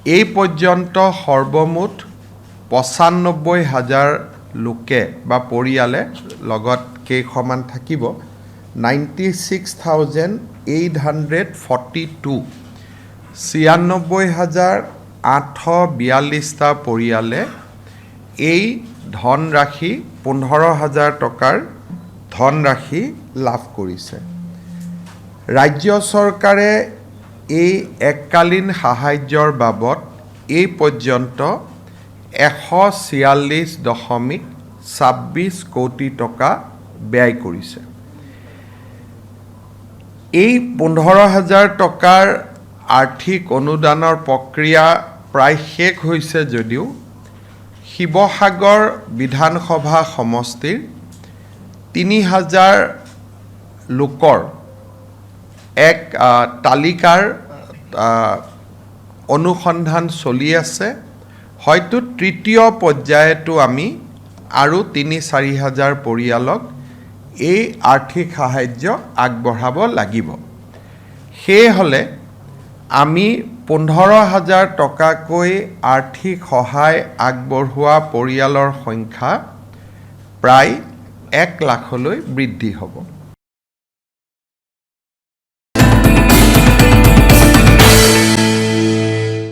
এই পৰ্যন্ত সৰ্বমুঠ ৯৫,০০০ লোকে বা পৰিয়ালে লগত কেইখনমান থাকিব 96,842 ৯৬,৮৪২টা পৰিয়ালে এই ধনৰাশি ১৫,০০০ টকাৰ ধনৰাশি লাভ কৰিছে। ৰাজ্য চৰকাৰে এই এককালীন সাহায্যৰ বাবদ এই পৰ্যন্ত ১৪৬.২৬ কোটি টকা ব্যয় কৰিছে। এই ১৫,০০০ টকাৰ আৰ্থিক অনুদানৰ প্ৰক্ৰিয়া প্ৰায় শেষ হৈছে যদিও শিৱসাগৰ বিধানসভা সমষ্টিৰ ৩,০০০ লোকৰ এক তালিকাৰ অনুসন্ধান চলি আছে। হয়তো তৃতীয় পৰ্যায়তো আমি আৰু ৩-৪ হাজাৰ পৰিয়ালক এই আৰ্থিক সাহায্য আগবঢ়াব লাগিব। সেয়েহ'লে আমি ১৫,০০০ টকাকৈ আৰ্থিক সহায় আগবঢ়োৱা পৰিয়ালৰ সংখ্যা প্ৰায় ১ লাখলৈ বৃদ্ধি হ'ব।